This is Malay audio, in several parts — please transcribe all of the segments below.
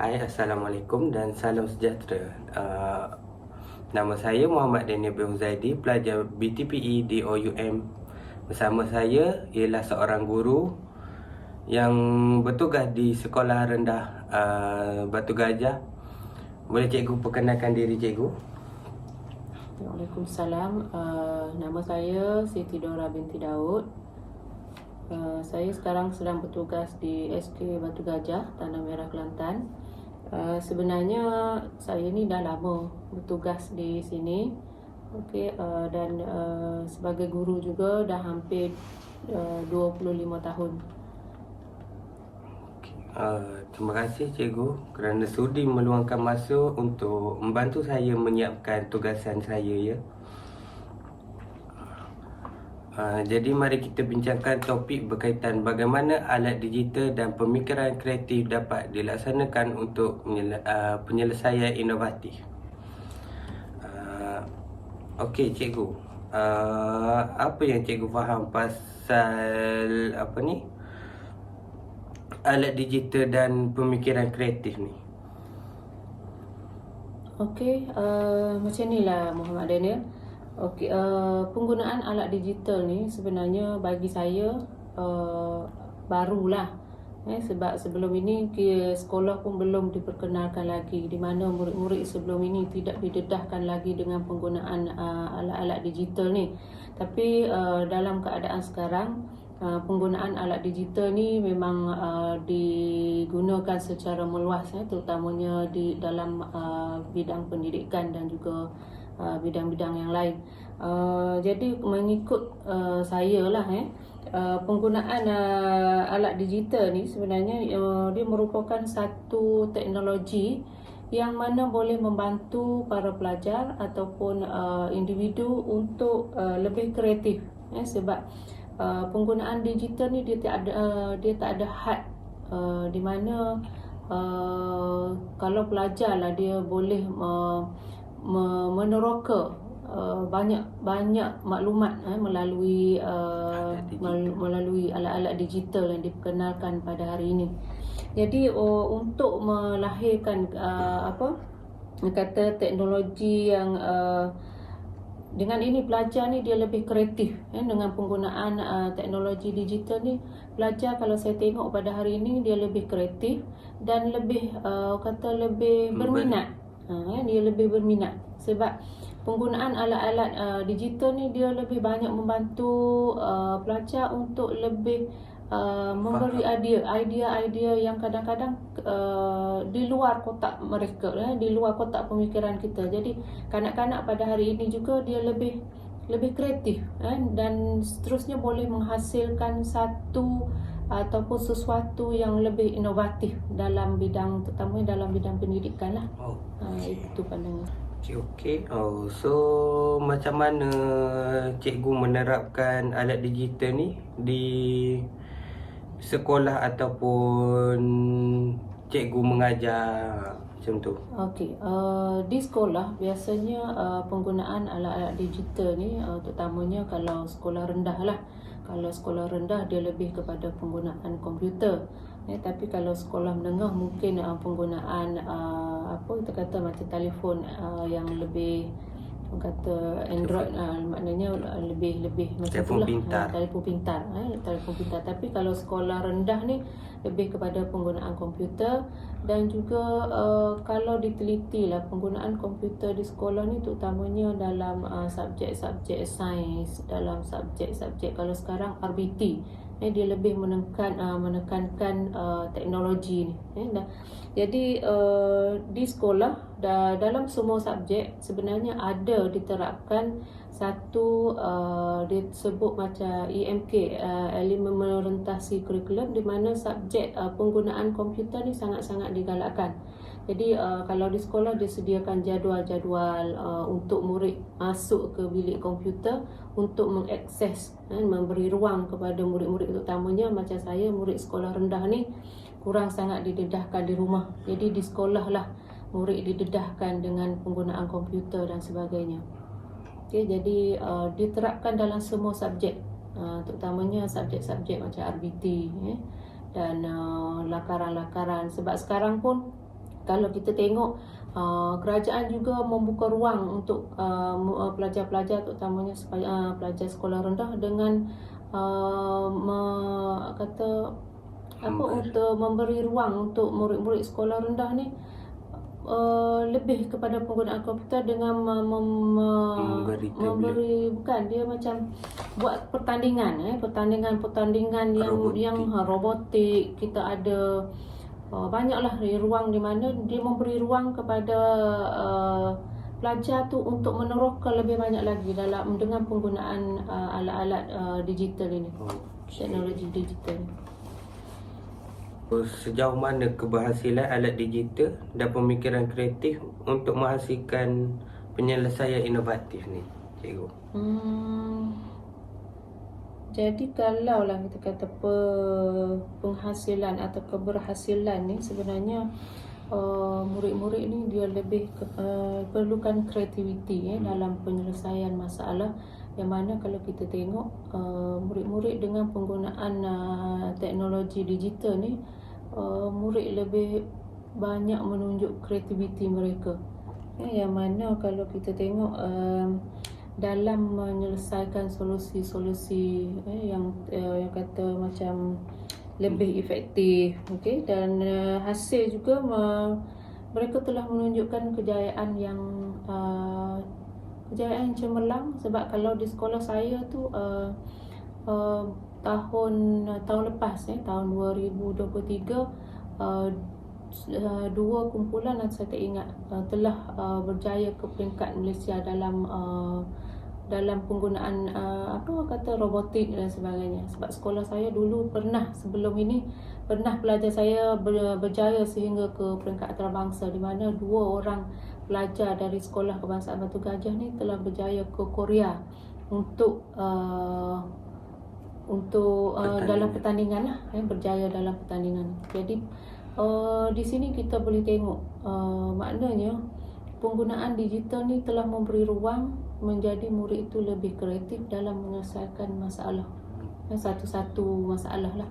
Hai, Assalamualaikum dan salam sejahtera. Nama saya Muhammad Daniel bin Huzaidi, pelajar BTPE di OUM. Bersama saya ialah seorang guru yang bertugas di Sekolah Rendah Batu Gajah. Boleh cikgu perkenalkan diri cikgu? Waalaikumsalam. Nama saya Siti Dora binti Daud. Saya sekarang sedang bertugas di SK Batu Gajah, Tanah Merah, Kelantan. Sebenarnya saya ni dah lama bertugas di sini. Dan sebagai guru juga dah hampir 25 tahun. Terima kasih cikgu kerana sudi meluangkan masa untuk membantu saya menyiapkan tugasan saya ya. Jadi mari kita bincangkan topik berkaitan bagaimana alat digital dan pemikiran kreatif dapat dilaksanakan untuk penyelesaian inovatif. Okey cikgu, apa yang cikgu faham pasal alat digital dan pemikiran kreatif ni? Macam ni lah Muhammad Daniel. Penggunaan alat digital ni sebenarnya bagi saya barulah. Sebab sebelum ini sekolah pun belum diperkenalkan lagi, di mana murid-murid sebelum ini tidak didedahkan lagi dengan penggunaan alat-alat digital ni. Tapi dalam keadaan sekarang, penggunaan alat digital ni memang digunakan secara meluas, terutamanya di dalam bidang pendidikan dan juga bidang-bidang yang lain. Jadi mengikut saya lah, penggunaan alat digital ni sebenarnya dia merupakan satu teknologi yang mana boleh membantu para pelajar ataupun individu untuk lebih kreatif, sebab penggunaan digital ni dia tak ada had, di mana kalau pelajar lah dia boleh meneroka banyak maklumat melalui alat-alat digital yang diperkenalkan pada hari ini. Jadi untuk melahirkan teknologi yang dengan ini pelajar ni dia lebih kreatif, dengan penggunaan teknologi digital ni. Pelajar kalau saya tengok pada hari ini dia lebih kreatif dan lebih berminat. Dia lebih berminat sebab penggunaan alat-alat digital ni dia lebih banyak membantu pelajar untuk lebih memberi idea-idea yang kadang-kadang di luar kotak mereka, di luar kotak pemikiran kita. Jadi kanak-kanak pada hari ini juga dia lebih kreatif, dan seterusnya boleh menghasilkan satu ataupun sesuatu yang lebih inovatif dalam bidang, terutamanya dalam bidang pendidikan lah. Itu pandangan. Okey. So macam mana cikgu menerapkan alat digital ni di sekolah ataupun cikgu mengajar macam tu? Di sekolah biasanya penggunaan alat-alat digital ni terutamanya kalau sekolah rendah lah. Kalau sekolah rendah dia lebih kepada penggunaan komputer. Tapi kalau sekolah menengah mungkin penggunaan kita kata macam telefon yang lebih Android, maknanya lebih macam telefon itulah, pintar. Telefon pintar. Tapi kalau sekolah rendah ni lebih kepada penggunaan komputer. Dan juga kalau diteliti lah penggunaan komputer di sekolah ni terutamanya dalam subjek-subjek sains, dalam subjek-subjek kalau sekarang RBT, dia lebih menekankan teknologi ni. Jadi di sekolah dalam semua subjek sebenarnya ada diterapkan satu disebut macam EMK, elemen merentasi kurikulum, di mana subjek penggunaan komputer ni sangat-sangat digalakkan. Jadi kalau di sekolah disediakan jadual-jadual untuk murid masuk ke bilik komputer untuk mengakses, memberi ruang kepada murid-murid, terutamanya macam saya, murid sekolah rendah ni kurang sangat didedahkan di rumah. Jadi di sekolah lah murid didedahkan dengan penggunaan komputer dan sebagainya. Jadi diterapkan dalam semua subjek, terutamanya subjek-subjek macam RBT dan lakaran-lakaran. Sebab sekarang pun Kalau kita tengok kerajaan juga membuka ruang untuk pelajar-pelajar, terutamanya pelajar sekolah rendah, dengan untuk memberi ruang untuk murid-murid sekolah rendah ni lebih kepada penggunaan komputer dengan memberi, bukan, dia macam buat pertandingan pertandingan yang robotik. Kita ada banyaklah ruang di mana dia memberi ruang kepada pelajar tu untuk meneroka lebih banyak lagi dengan penggunaan alat-alat digital ini, teknologi digital ni. Sejauh mana keberhasilan alat digital dan pemikiran kreatif untuk menghasilkan penyelesaian inovatif ni, cikgu? Jadi kalau lah kita kata penghasilan atau keberhasilan ni, sebenarnya murid-murid ni dia lebih perlukan kreativiti dalam penyelesaian masalah, yang mana kalau kita tengok murid-murid dengan penggunaan teknologi digital ni, murid lebih banyak menunjuk kreativiti mereka, yang mana kalau kita tengok dalam menyelesaikan solusi-solusi yang kata macam lebih efektif, okey, dan hasil juga mereka telah menunjukkan kejayaan yang cemerlang. Sebab kalau di sekolah saya tu tahun lepas tahun 2023 dua kumpulan, saya tak ingat, telah berjaya ke peringkat Malaysia dalam penggunaan robotik dan sebagainya. Sebab sekolah saya dulu sebelum ini pelajar saya berjaya sehingga ke peringkat antarabangsa, di mana 2 orang pelajar dari Sekolah Kebangsaan Batu Gajah ni telah berjaya ke Korea untuk dalam pertandingan berjaya dalam pertandingan. Jadi di sini kita boleh tengok maknanya penggunaan digital ni telah memberi ruang menjadi murid itu lebih kreatif dalam menyelesaikan masalah, satu-satu masalah lah.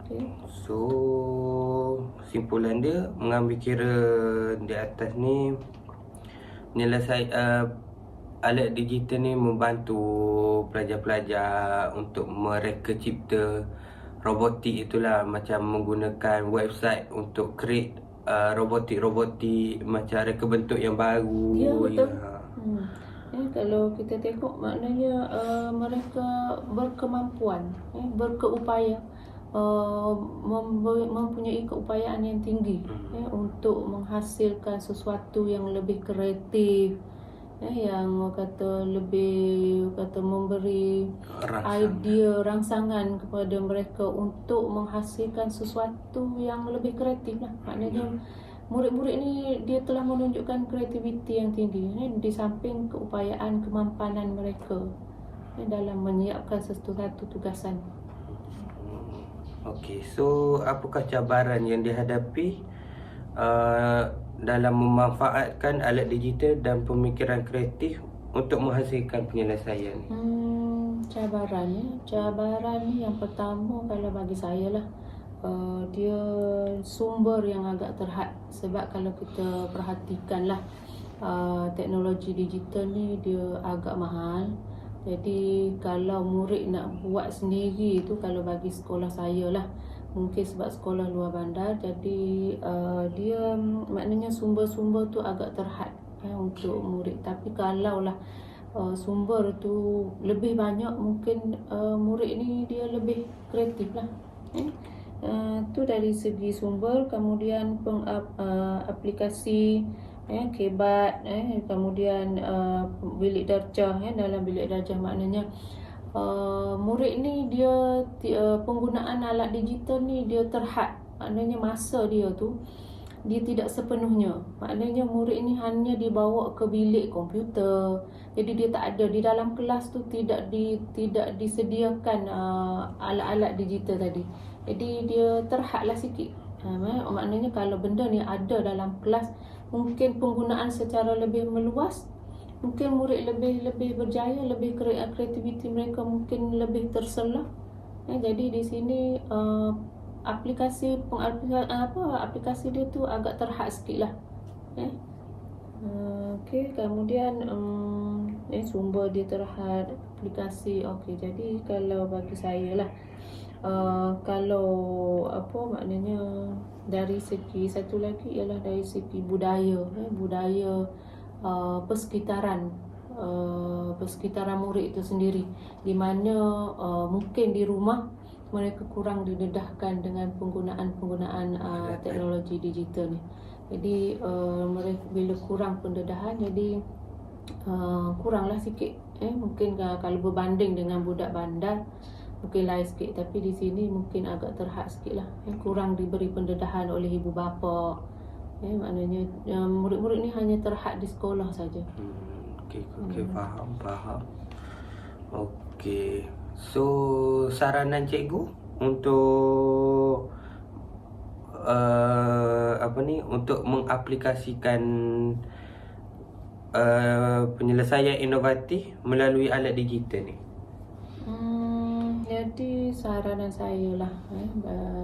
Okay. So simpulan dia, mengambil kira di atas ni, alat digital ni membantu pelajar-pelajar untuk mereka cipta robotik itulah, macam menggunakan website untuk create robotik macam reka bentuk yang baru. Ya, betul. Kalau kita tengok, maknanya mereka berkemampuan, berkeupaya, mempunyai keupayaan yang tinggi untuk menghasilkan sesuatu yang lebih kreatif, yang memberi idea, rangsangan kepada mereka untuk menghasilkan sesuatu yang lebih kreatif lah. Maknanya murid-murid ni dia telah menunjukkan kreativiti yang tinggi di samping keupayaan, kemampanan mereka dalam menyiapkan sesuatu tugasan. Okey, so apakah cabaran yang dihadapi dalam memanfaatkan alat digital dan pemikiran kreatif untuk menghasilkan penyelesaian? Cabaran ni yang pertama kalau bagi saya lah, dia sumber yang agak terhad. Sebab kalau kita perhatikan lah, teknologi digital ni dia agak mahal. Jadi kalau murid nak buat sendiri tu, kalau bagi sekolah saya lah, mungkin sebab sekolah luar bandar, jadi dia maknanya sumber-sumber tu agak terhad untuk murid. Tapi kalau lah sumber tu lebih banyak, mungkin murid ni dia lebih kreatif lah. Tu dari segi sumber. Kemudian aplikasi kebat, kemudian bilik darjah. Dalam bilik darjah maknanya murid ni dia penggunaan alat digital ni dia terhad. Maknanya masa dia tu dia tidak sepenuhnya. Maknanya murid ni hanya dibawa ke bilik komputer. Jadi dia tak ada di dalam kelas tu, tidak disediakan alat-alat digital tadi. Jadi dia terhadlah sikit. Maknanya kalau benda ni ada dalam kelas, mungkin penggunaan secara lebih meluas, mungkin murid lebih berjaya, lebih kreativiti mereka mungkin lebih terselah. Jadi di sini aplikasi dia tu agak terhad sikit lah. Okey, kemudian sumber dia terhad, aplikasi. Okey, jadi kalau bagi saya lah, kalau maknanya dari segi satu lagi ialah dari segi budaya, budaya persekitaran murid itu sendiri, di mana mungkin di rumah mereka kurang didedahkan dengan penggunaan teknologi digital ni. Jadi mereka bila kurang pendedahan, jadi kuranglah sikit. Mungkin kalau berbanding dengan budak bandar mungkin lain sikit, tapi di sini mungkin agak terhad sikit lah. Kurang diberi pendedahan oleh ibu bapa. Maknanya murid-murid ni hanya terhad di sekolah saja. Okey, faham. Okey. So saranan cikgu untuk untuk mengaplikasikan penyelesaian inovatif melalui alat digital ni. Jadi saranan saya lah,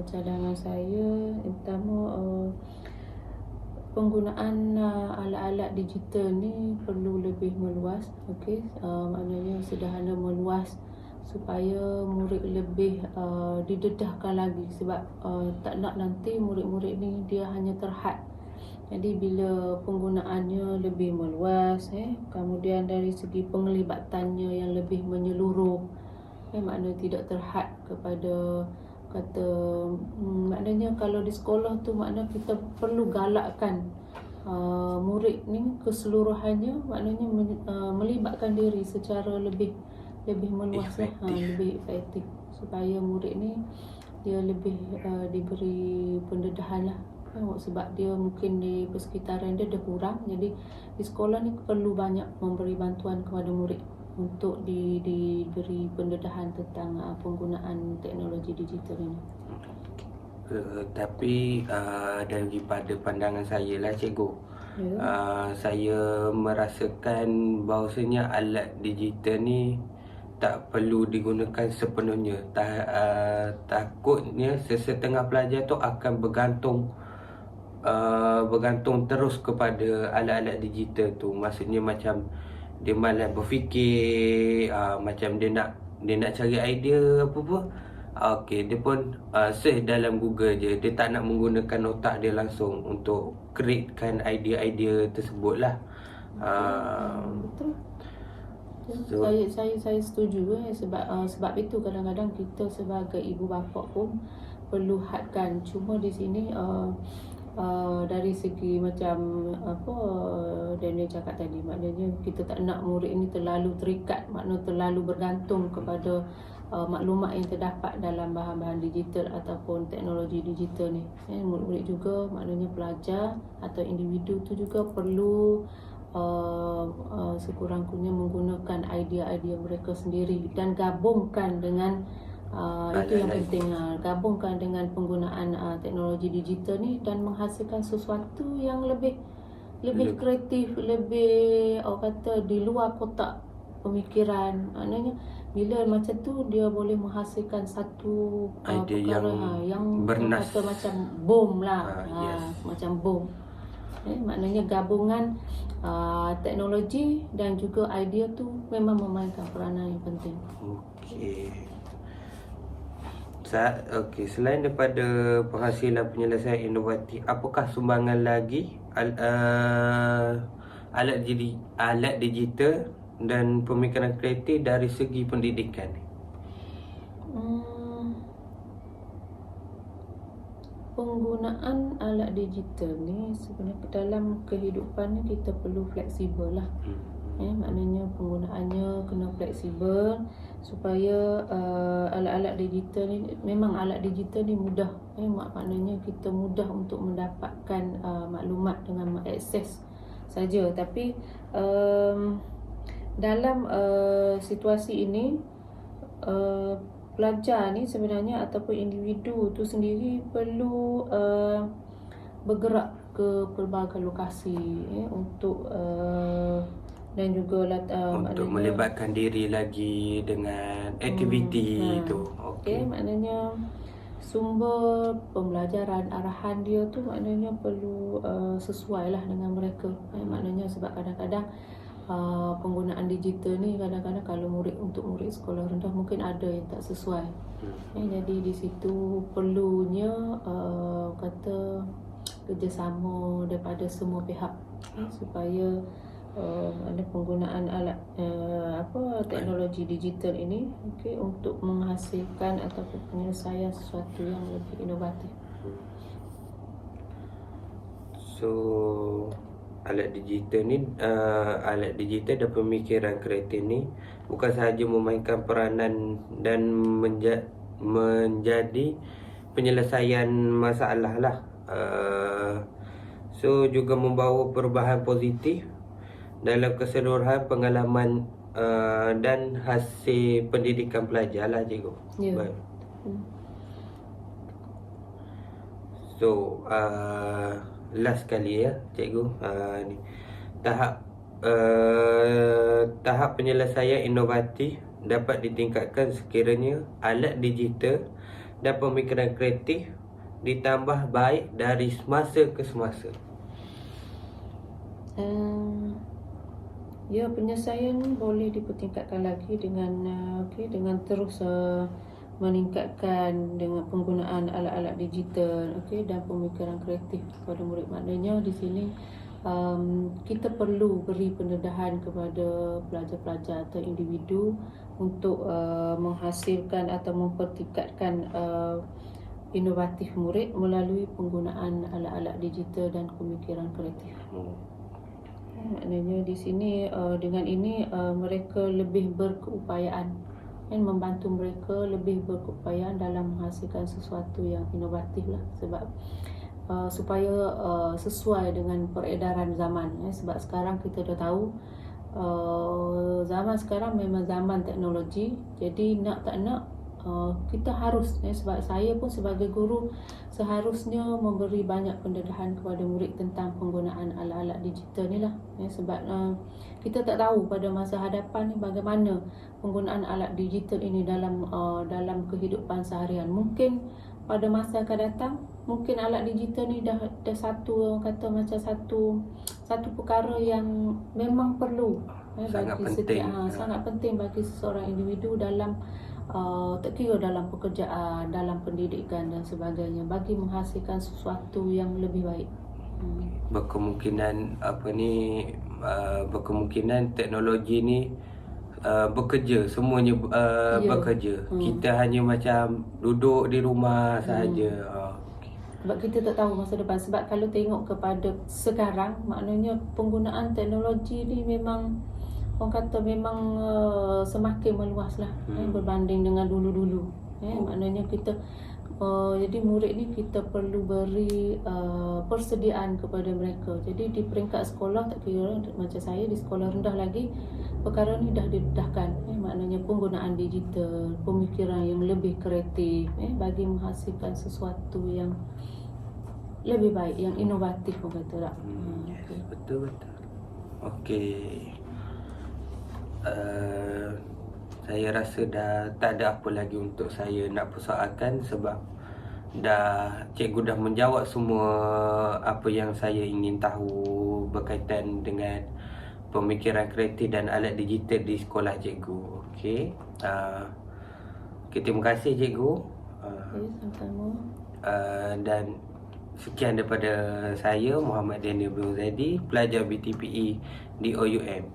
cadangan saya pertama, penggunaan alat-alat digital ni perlu lebih meluas. Okey, maknanya sederhana meluas supaya murid lebih didedahkan lagi, sebab tak nak nanti murid-murid ni dia hanya terhad. Jadi bila penggunaannya lebih meluas, kemudian dari segi penglibatannya yang lebih menyeluruh, maknanya tidak terhad kepada maknanya kalau di sekolah tu maknanya kita perlu galakkan murid ni keseluruhannya, maknanya melibatkan diri secara lebih meluas, lebih efektif, supaya murid ni dia lebih diberi pendedahan lah. Sebab dia mungkin di persekitaran dia kurang, jadi di sekolah ni perlu banyak memberi bantuan kepada murid untuk diberi pendedahan tentang penggunaan teknologi digital ini. Tapi daripada pandangan saya lah cikgu, saya merasakan bahawasanya alat digital ni tak perlu digunakan sepenuhnya. Takutnya sesetengah pelajar tu akan bergantung terus kepada alat-alat digital tu. Maksudnya macam dia malas berfikir, macam dia nak cari idea apa-apa, okey, dia pun search dalam Google je. Dia tak nak menggunakan otak dia langsung untuk createkan idea-idea tersebut lah. Betul. So, saya setuju, sebab itu kadang-kadang kita sebagai ibu bapa pun perlu hadkan. Cuma di sini dari segi macam Daniel cakap tadi, maknanya kita tak nak murid ini terlalu terikat, maknanya terlalu bergantung kepada maklumat yang terdapat dalam bahan-bahan digital ataupun teknologi digital ni. Murid-murid juga, maknanya pelajar atau individu tu juga perlu sekurang-kurangnya menggunakan idea-idea mereka sendiri dan gabungkan dengan itu yang penting, gabungkan dengan penggunaan teknologi digital ni dan menghasilkan sesuatu yang lebih kreatif, lebih di luar kotak pemikiran. Maknanya bila macam tu dia boleh menghasilkan satu perkara yang bernas, macam bom lah, macam bom. Maknanya gabungan teknologi dan juga idea tu memang memainkan peranan yang penting. Okey, selain daripada penghasilan penyelesaian inovatif, apakah sumbangan lagi alat digital dan pemikiran kreatif dari segi pendidikan ni? Penggunaan alat digital ni sebenarnya dalam kehidupan ni kita perlu fleksibel lah. Maknanya penggunaannya kena fleksibel supaya alat-alat digital ni, memang alat digital ni mudah, maknanya kita mudah untuk mendapatkan maklumat dengan mengakses saja. Tapi dalam situasi ini pelajar ni sebenarnya ataupun individu tu sendiri perlu bergerak ke pelbagai lokasi untuk dan juga untuk melibatkan diri lagi dengan aktiviti tu. Okey, maknanya sumber pembelajaran, arahan dia tu maknanya perlu sesuai lah dengan mereka. Maknanya sebab kadang-kadang penggunaan digital ni kadang-kadang kalau untuk murid sekolah rendah mungkin ada yang tak sesuai. Jadi di situ perlunya kata kerjasama daripada semua pihak supaya ada penggunaan alat teknologi digital ini untuk menghasilkan ataupun penyelesaian sesuatu yang lebih inovatif. So alat digital dan pemikiran kreatif ni bukan sahaja memainkan peranan dan menjadi penyelesaian masalah lah. So juga membawa perubahan positif dalam keseluruhan pengalaman dan hasil pendidikan pelajar lah, cikgu. Ya. Baik. So last kali ya, cikgu, ni tahap penyelesaian inovatif dapat ditingkatkan sekiranya alat digital dan pemikiran kreatif ditambah baik dari semasa ke semasa. Ya, penyelesaian boleh dipertingkatkan lagi dengan terus meningkatkan dengan penggunaan alat-alat digital dan pemikiran kreatif kepada murid. Maknanya di sini kita perlu beri pendedahan kepada pelajar-pelajar atau individu untuk menghasilkan atau mempertingkatkan inovatif murid melalui penggunaan alat-alat digital dan pemikiran kreatif. Maknanya di sini dengan ini mereka lebih berkeupayaan dan membantu mereka lebih berkeupayaan dalam menghasilkan sesuatu yang inovatif lah, sebab supaya sesuai dengan peredaran zaman. Sebab sekarang kita dah tahu zaman sekarang memang zaman teknologi, jadi nak tak nak kita harus, sebab saya pun sebagai guru seharusnya memberi banyak pendedahan kepada murid tentang penggunaan alat-alat digital ni lah. Sebab kita tak tahu pada masa hadapan ni bagaimana penggunaan alat digital ini dalam kehidupan seharian. Mungkin pada masa akan datang, mungkin alat digital ni dah satu, orang kata macam satu perkara yang memang perlu sangat penting bagi seseorang individu dalam tak kira dalam pekerjaan, dalam pendidikan dan sebagainya, bagi menghasilkan sesuatu yang lebih baik. Berkemungkinan teknologi ni bekerja, semuanya bekerja. Kita hanya macam duduk di rumah sahaja. Sebab kita tak tahu masa depan. Sebab kalau tengok kepada sekarang, maknanya penggunaan teknologi ni memang orang kata memang semakin meluas lah berbanding dengan dulu-dulu. Maknanya kita jadi murid ni kita perlu beri persediaan kepada mereka. Jadi di peringkat sekolah, tak kira macam saya di sekolah rendah lagi, perkara ni dah didedahkan. Maknanya penggunaan digital, pemikiran yang lebih kreatif bagi menghasilkan sesuatu yang lebih baik, yang inovatif, orang kata tak? Betul. Okey. Saya rasa dah tak ada apa lagi untuk saya nak persoalkan, sebab cikgu dah menjawab semua apa yang saya ingin tahu berkaitan dengan pemikiran kreatif dan alat digital di sekolah cikgu. Okey. Terima kasih cikgu. Sama-sama. Dan sekian daripada saya, Muhammad Daniel bin Huzaidi, pelajar BTPE di OUM.